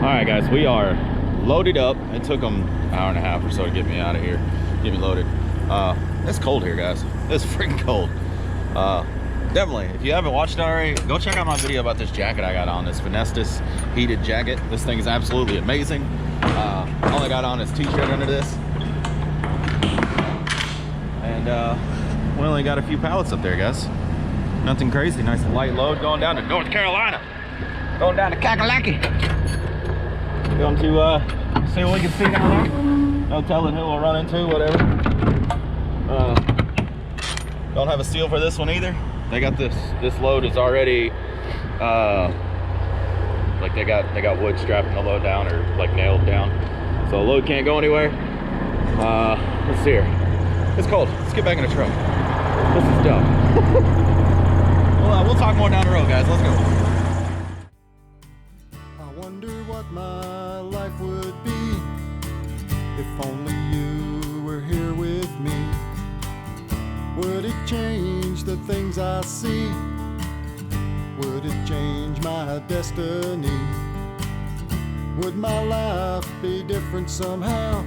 Alright guys, we are loaded up. It took them an hour and a half or so to get me out of here, get me loaded. It's cold here, guys. It's freaking cold. Definitely, if you haven't watched it already, go check out my video about this jacket I got on, this Venestus heated jacket. This thing is absolutely amazing. All I got on is t-shirt under this. And we only got a few pallets up there, guys. Nothing crazy, nice and light load going down to North Carolina. Going down to Kakalaki. Going to see what we can see down there. No telling who we'll run into, whatever. Don't have a seal for this one either. They got this load is already like they got wood strapping the load down or like nailed down, so the load can't go anywhere. Let's see here. It's cold. Let's get back in the truck. This is dumb. Well, we'll talk more down the road, guys. Let's go. I wonder what my life would be if only you were here with me. Would it change the things I see? Would it change my destiny? Would my life be different somehow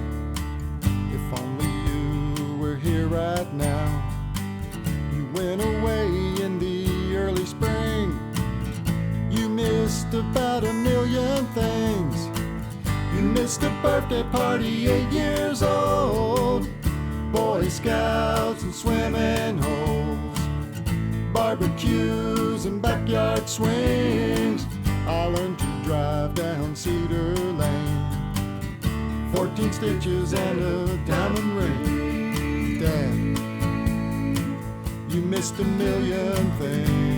if only you were here right now? You went away in the early spring. You missed about a million things. You missed a birthday party 8 years old, Boy Scouts and swimming holes, barbecues and backyard swings. I learned to drive down Cedar Lane, 14 stitches and a diamond ring. Dad, you missed a million things.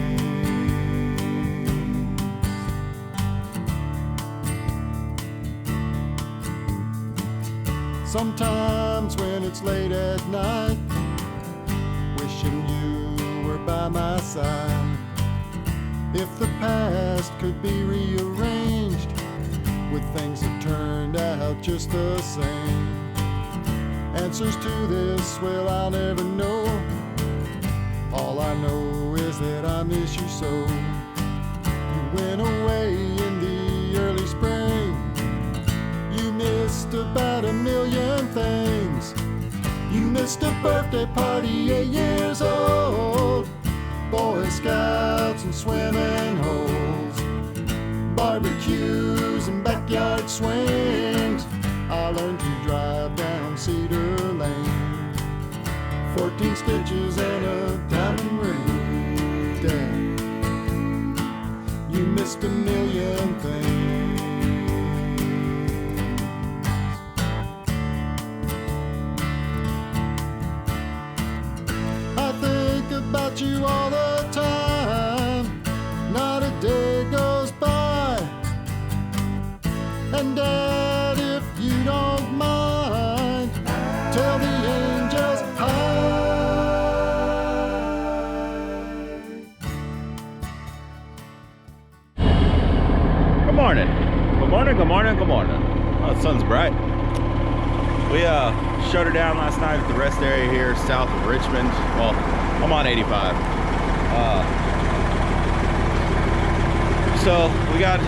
Sometimes when it's late at night, wishing you were by my side. If the past could be rearranged with things that turned out just the same. Answers to this, well, I'll never know. All I know is that I miss you so. You went away in the early spring. You missed about a million things. You missed a birthday party 8 years old, Boy Scouts and swimming holes, barbecues and backyard swings. I learned to drive down Cedar Lane, 14 stitches and a diamond ring. Dad, you missed a million things. About you all the time, not a day goes by. And Dad, if you don't mind, tell the angels hi. Good morning. Good morning, good morning, good morning. Oh, the sun's bright. We shut her down last night at the rest area here south of Richmond. Well, I'm on 85. So we got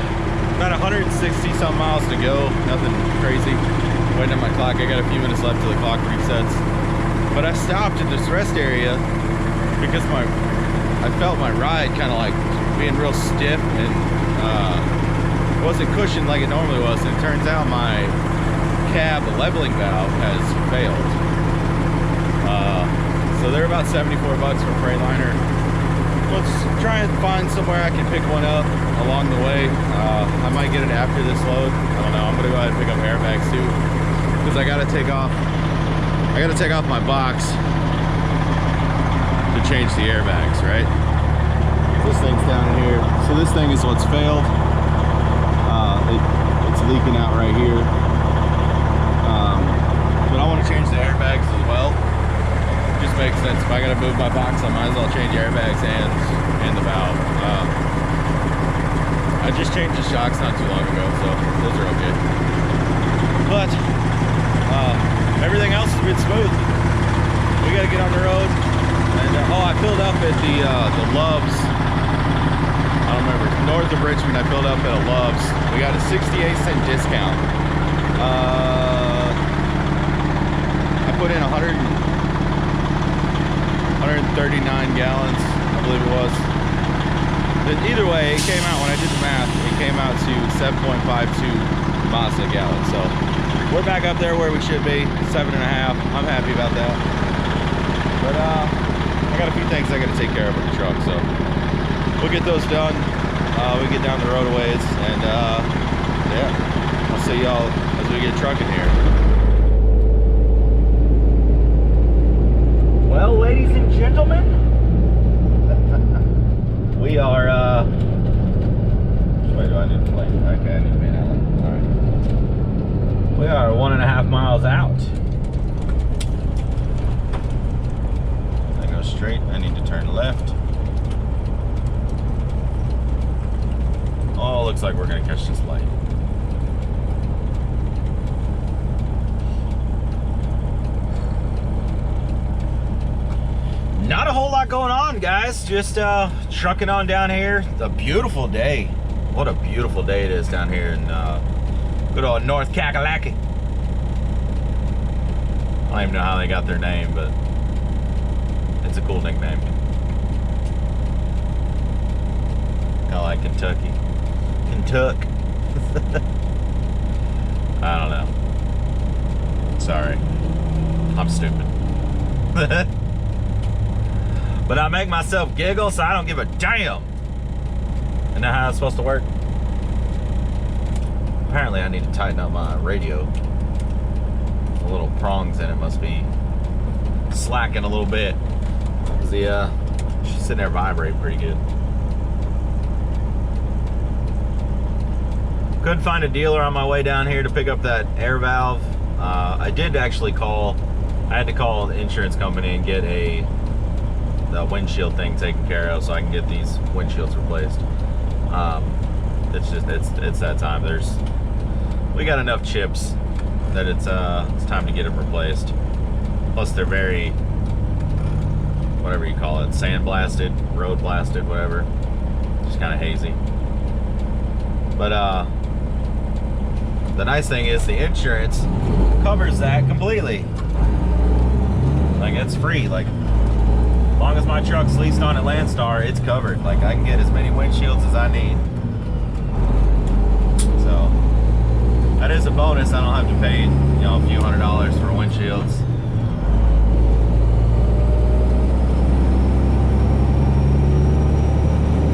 about 160 some miles to go. Nothing crazy. Waiting at my clock. I got a few minutes left till the clock resets. But I stopped at this rest area because I felt my ride kind of like being real stiff and it wasn't cushioned like it normally was. And it turns out my cab leveling valve has failed. So they're about 74 bucks for Freightliner. Let's try and find somewhere I can pick one up along the way. I might get it after this load. I don't know. I'm gonna go ahead and pick up airbags too, because I gotta take off my box to change the airbags, right? This thing's down in here. So this thing is what's failed. It's leaking out right here. But I want to change the airbags as well. Just makes sense. If I gotta move my box, I might as well change the airbags and the valve. I just changed the shocks not too long ago, so those are okay. But everything else has been smooth. We gotta get on the road. And oh, I filled up at the Loves. I don't remember. North of Richmond, I filled up at a Loves. We got a 68-cent discount. I put in 139 gallons, I believe it was. But either way, it came out, when I did the math, it came out to 7.52 miles a gallon. So we're back up there where we should be, 7.5. I'm happy about that. But I got a few things I got to take care of with the truck, so we'll get those done. We get down the road a ways, and yeah, I'll see y'all as we get trucking here. Well, ladies and gentlemen, we are, which way do I need to play? Okay, I need to be in LA. All right. We are 1.5 miles out. I go straight, I need to turn left. Oh, looks like we're gonna catch this light. Not a whole lot going on, guys. Just trucking on down here. It's a beautiful day. What a beautiful day it is down here in good old North Kakalaki. I don't even know how they got their name, but it's a cool nickname. Kind of like Kentucky. Kentuck. I don't know. Sorry. I'm stupid. But I make myself giggle, so I don't give a damn. Isn't that how it's supposed to work? Apparently I need to tighten up my radio. The little prongs in it must be slacking a little bit. The she's sitting there vibrating pretty good. Couldn't find a dealer on my way down here to pick up that air valve. I did actually call. I had to call the insurance company and get the windshield thing taken care of, so I can get these windshields replaced. It's that time. We got enough chips that it's time to get them replaced. Plus they're very, whatever you call it, sand blasted, road blasted, whatever. Just kind of hazy. But the nice thing is the insurance covers that completely. Like, it's free. Like, as long as my truck's leased on at Landstar, it's covered. Like, I can get as many windshields as I need. So that is a bonus. I don't have to pay, a few $100s for windshields.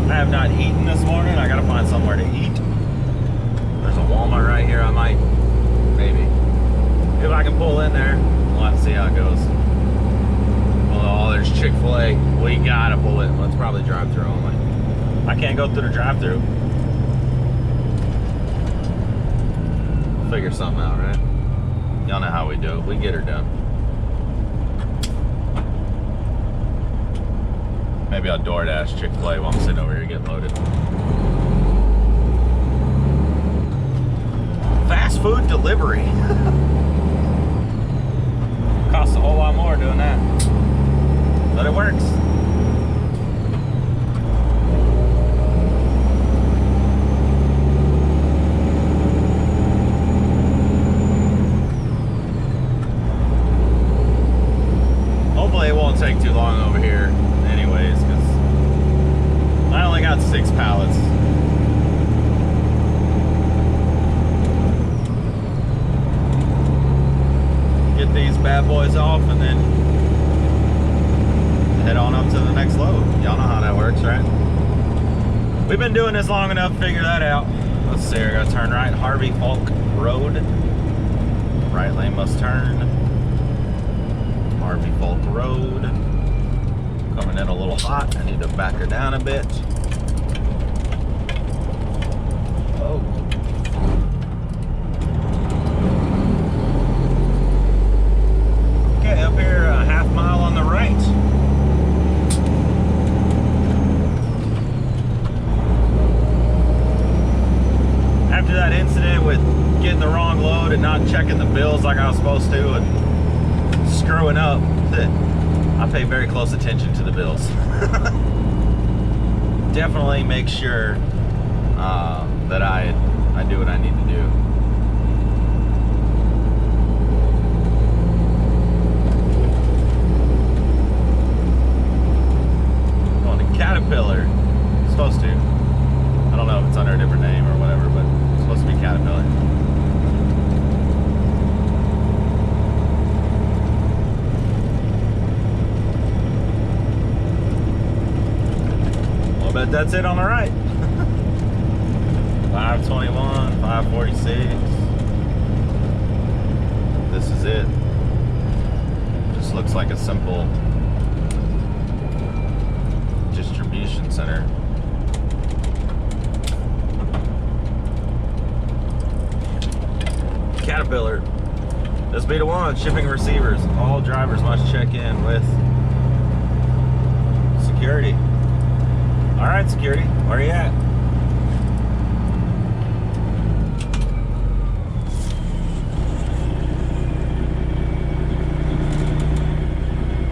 I have not eaten this morning. I gotta find somewhere to eat. There's a Walmart right here. I might, maybe, if I can pull in there. We'll have to see how it goes. Oh, there's Chick-fil-A. We gotta pull it. Let's probably drive through only. I can't go through the drive-through. We'll figure something out, right? Y'all know how we do it. We get her done. Maybe I'll DoorDash Chick-fil-A while I'm sitting over here getting loaded. Fast food delivery. Costs a whole lot more doing that. But it works. Hopefully it won't take too long over here anyways, because I only got 6 pallets. Get these bad boys off and then head on up to the next load. Y'all know how that works, right? We've been doing this long enough to figure that out. Let's see, I gotta turn right. Harvey Falk Road. Right lane must turn. Harvey Falk Road. Coming in a little hot. I need to back her down a bit. Oh. Okay, up here a half mile on the right. After that incident with getting the wrong load and not checking the bills like I was supposed to and screwing up, I pay very close attention to the bills. Definitely make sure that I I do what I need to do. Going to Caterpillar. Supposed to. I don't know if it's under a different name or whatever, but it's supposed to be Caterpillar. Well, I bet that's it on the right. 521, 546. This is it. Just looks like a simple distribution center. Caterpillar. This be the one. Shipping receivers. All drivers must check in with security. All right, security. Where are you at?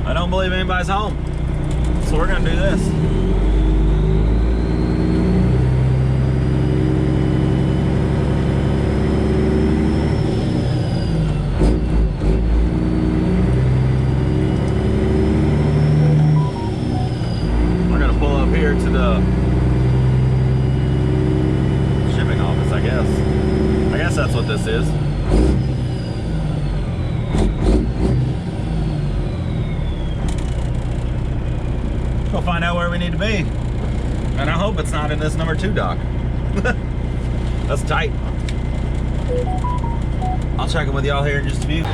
I don't believe anybody's home, so we're gonna do this. We're gonna pull up here to the shipping office, I guess. I guess that's what this is. We'll find out where we need to be. And I hope it's not in this number 2 dock. That's tight. I'll check in with y'all here in just a few.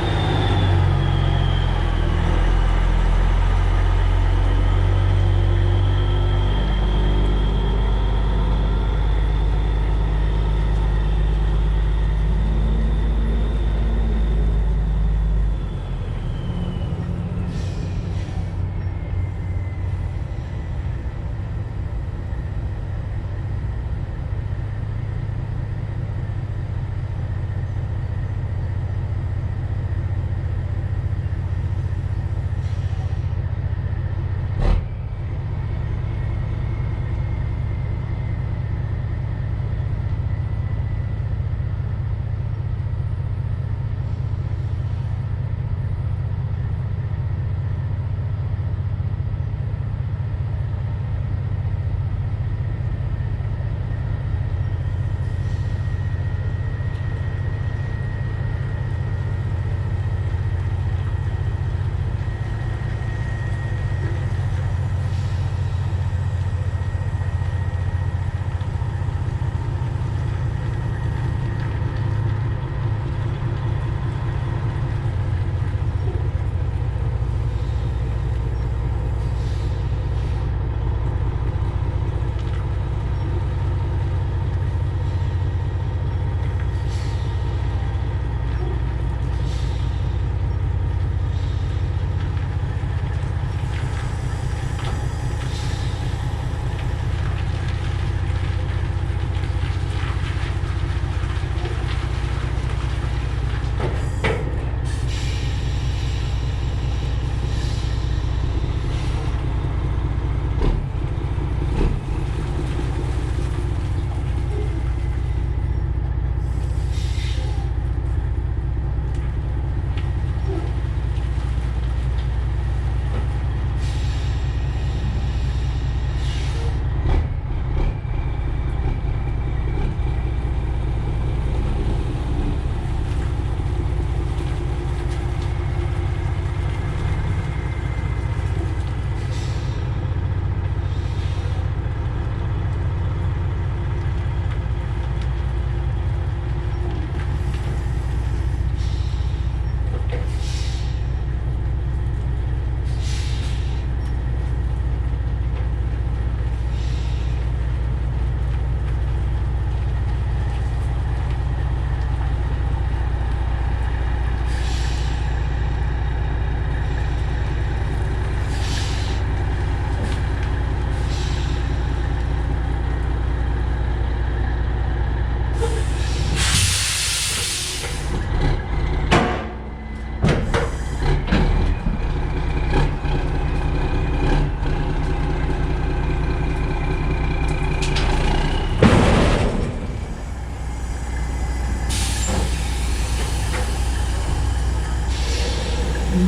Well,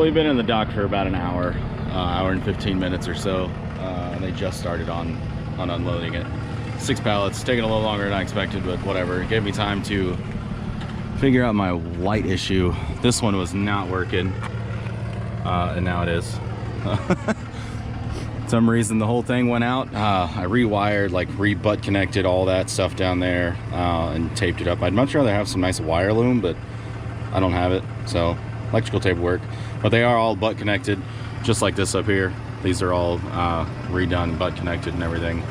we've been in the dock for about an hour, hour and 15 minutes or so, and they just started on unloading it. 6 pallets, taking a little longer than I expected, but whatever. It gave me time to figure out my light issue. This one was not working, and now it is. For some reason the whole thing went out. I rewired, like re-butt connected all that stuff down there, and taped it up. I'd much rather have some nice wire loom, but I don't have it, so electrical tape work. But they are all butt connected, just like this up here. These are all redone, butt connected and everything.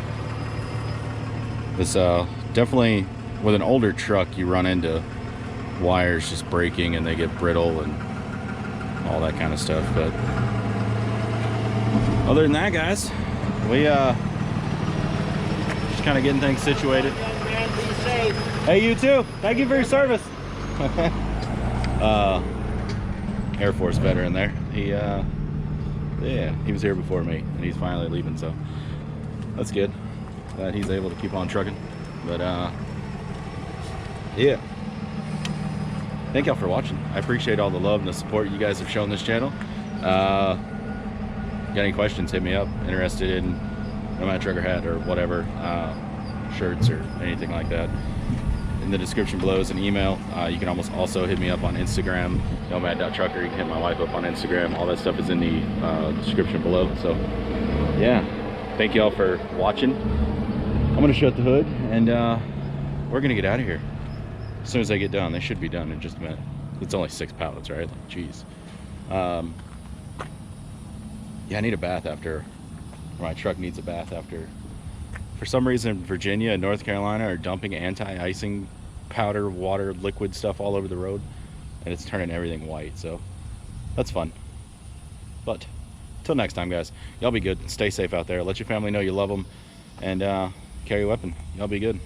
This definitely, with an older truck, you run into wires just breaking and they get brittle and all that kind of stuff. But other than that, guys, we just kind of getting things situated. Hey, you too. Thank you for your service. Air Force veteran there. He yeah, he was here before me and he's finally leaving, so that's good. Glad he's able to keep on trucking. But yeah, thank y'all for watching. I appreciate all the love and the support you guys have shown this channel. Got any questions, hit me up. Interested in Nomad Trucker hat or whatever, shirts or anything like that, in the description below is an email. You can also hit me up on Instagram, Nomad.trucker. You can hit my wife up on Instagram. All that stuff is in the description below. So yeah, thank you all for watching. I'm gonna shut the hood and we're gonna get out of here as soon as I get done. They should be done in just a minute. It's only 6 pallets, right? Like, geez. Yeah, I need a bath after, my truck needs a bath after. For some reason, Virginia and North Carolina are dumping anti-icing powder, water, liquid stuff all over the road, and it's turning everything white, so that's fun. But till next time, guys, y'all be good. Stay safe out there. Let your family know you love them, and carry a weapon. Y'all be good.